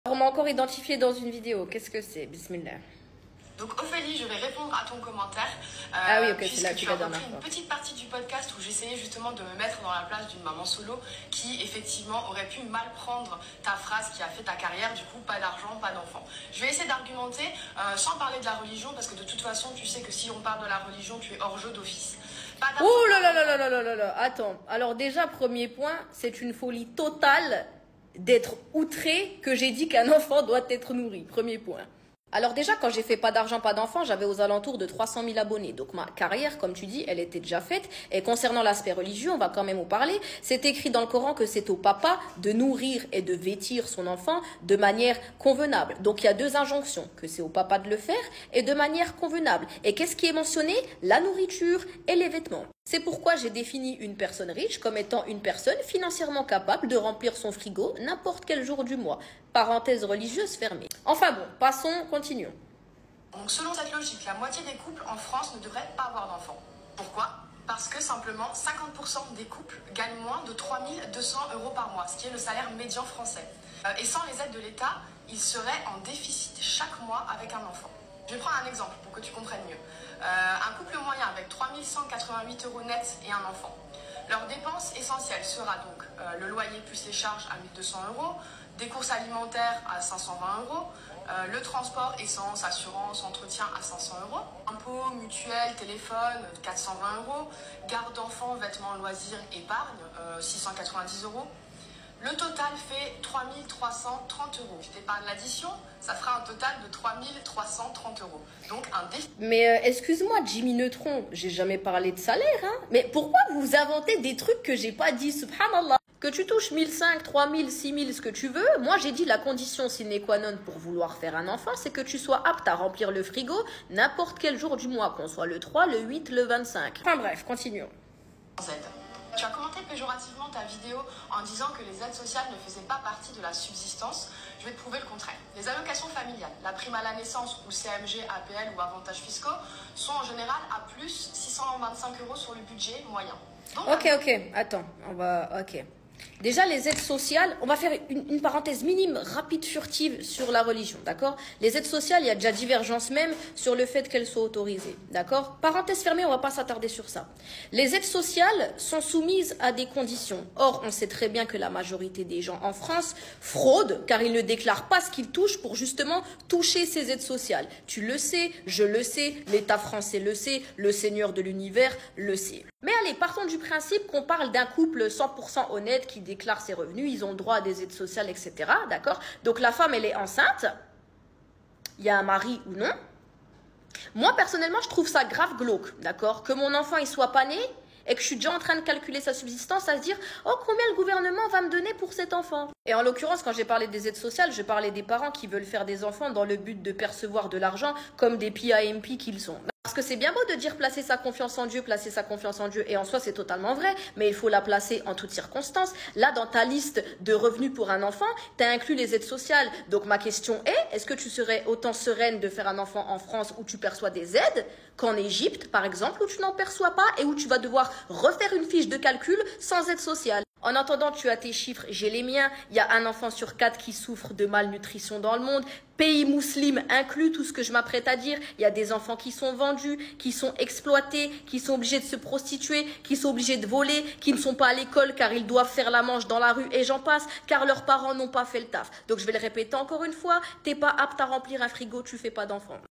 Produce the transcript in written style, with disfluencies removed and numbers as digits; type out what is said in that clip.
On m'a encore identifié dans une vidéo. Qu'est-ce que c'est? Bismillah. Donc Ophélie, je vais répondre à ton commentaire. Ah oui, ok, c'est là, puisque tu as repris une petite partie du podcast où j'essayais justement de me mettre dans la place d'une maman solo qui effectivement aurait pu mal prendre ta phrase qui a fait ta carrière, du coup pas d'argent, pas d'enfant. Je vais essayer d'argumenter sans parler de la religion parce que de toute façon tu sais que si on parle de la religion tu es hors jeu d'office. Ouh là là là là là là là là. Attends, alors déjà premier point, c'est une folie totale d'être outré que j'ai dit qu'un enfant doit être nourri. Premier point. Alors déjà, quand j'ai fait pas d'argent, pas d'enfant, j'avais aux alentours de 300 000 abonnés. Donc ma carrière, comme tu dis, elle était déjà faite. Et concernant l'aspect religieux, on va quand même en parler. C'est écrit dans le Coran que c'est au papa de nourrir et de vêtir son enfant de manière convenable. Donc il y a deux injonctions, que c'est au papa de le faire et de manière convenable. Et qu'est-ce qui est mentionné? La nourriture et les vêtements. C'est pourquoi j'ai défini une personne riche comme étant une personne financièrement capable de remplir son frigo n'importe quel jour du mois. Parenthèse religieuse fermée. Enfin bon, passons, continuons. Donc selon cette logique, la moitié des couples en France ne devraient pas avoir d'enfants. Pourquoi? Parce que simplement 50% des couples gagnent moins de 3 200 € par mois, ce qui est le salaire médian français. Et sans les aides de l'État, ils seraient en déficit chaque mois avec un enfant. Je vais prendre un exemple pour que tu comprennes mieux. Un couple moyen avec 3 188 € net et un enfant. Leur dépense essentielle sera donc le loyer plus les charges à 1 200 €, des courses alimentaires à 520 €, le transport, essence, assurance, entretien à 500 €, impôts, mutuelles, téléphone, 420 €, garde d'enfants, vêtements, loisirs, épargne, 690 €. Le total fait 3 330 €. Je t'épargne l'addition, ça fera un total de 3 330 €. Donc un déficit. Mais excuse-moi, Jimmy Neutron, j'ai jamais parlé de salaire, hein. Mais pourquoi vous inventez des trucs que j'ai pas dit, subhanallah? Que tu touches 1500, 3000, 6000, ce que tu veux, moi j'ai dit la condition sine qua non pour vouloir faire un enfant, c'est que tu sois apte à remplir le frigo n'importe quel jour du mois, qu'on soit le 3, le 8, le 25. Enfin bref, continuons. Tu as commenté péjorativement ta vidéo en disant que les aides sociales ne faisaient pas partie de la subsistance. Je vais te prouver le contraire. Les allocations familiales, la prime à la naissance ou CMG, APL ou avantages fiscaux sont en général à plus 625 € sur le budget moyen. Donc, Ok, attends, ok. Déjà, les aides sociales, on va faire une parenthèse minime, rapide, furtive sur la religion, d'accord? Les aides sociales, il y a déjà divergence même sur le fait qu'elles soient autorisées, d'accord? Parenthèse fermée, on va pas s'attarder sur ça. Les aides sociales sont soumises à des conditions. Or, on sait très bien que la majorité des gens en France fraudent, car ils ne déclarent pas ce qu'ils touchent pour justement toucher ces aides sociales. Tu le sais, je le sais, l'État français le sait, le Seigneur de l'univers le sait. Mais allez, partons du principe qu'on parle d'un couple 100% honnête qui déclare ses revenus, ils ont le droit à des aides sociales, etc. D'accord? Donc la femme, elle est enceinte, il y a un mari ou non. Moi, personnellement, je trouve ça grave glauque, d'accord? Que mon enfant, il soit pas né et que je suis déjà en train de calculer sa subsistance, à se dire « Oh, combien le gouvernement va me donner pour cet enfant ?» Et en l'occurrence, quand j'ai parlé des aides sociales, je parlais des parents qui veulent faire des enfants dans le but de percevoir de l'argent comme des PIMP qu'ils sont. Parce que c'est bien beau de dire placer sa confiance en Dieu, et en soi c'est totalement vrai, mais il faut la placer en toutes circonstances. Là, dans ta liste de revenus pour un enfant, tu as inclus les aides sociales. Donc ma question est-ce que tu serais autant sereine de faire un enfant en France où tu perçois des aides qu'en Égypte, par exemple, où tu n'en perçois pas et où tu vas devoir refaire une fiche de calcul sans aide sociale? En attendant, tu as tes chiffres, j'ai les miens. Il y a un enfant sur 4 qui souffre de malnutrition dans le monde. Pays musulman inclus, tout ce que je m'apprête à dire. Il y a des enfants qui sont vendus, qui sont exploités, qui sont obligés de se prostituer, qui sont obligés de voler, qui ne sont pas à l'école car ils doivent faire la manche dans la rue et j'en passe, car leurs parents n'ont pas fait le taf. Donc je vais le répéter encore une fois, t'es pas apte à remplir un frigo, tu fais pas d'enfant.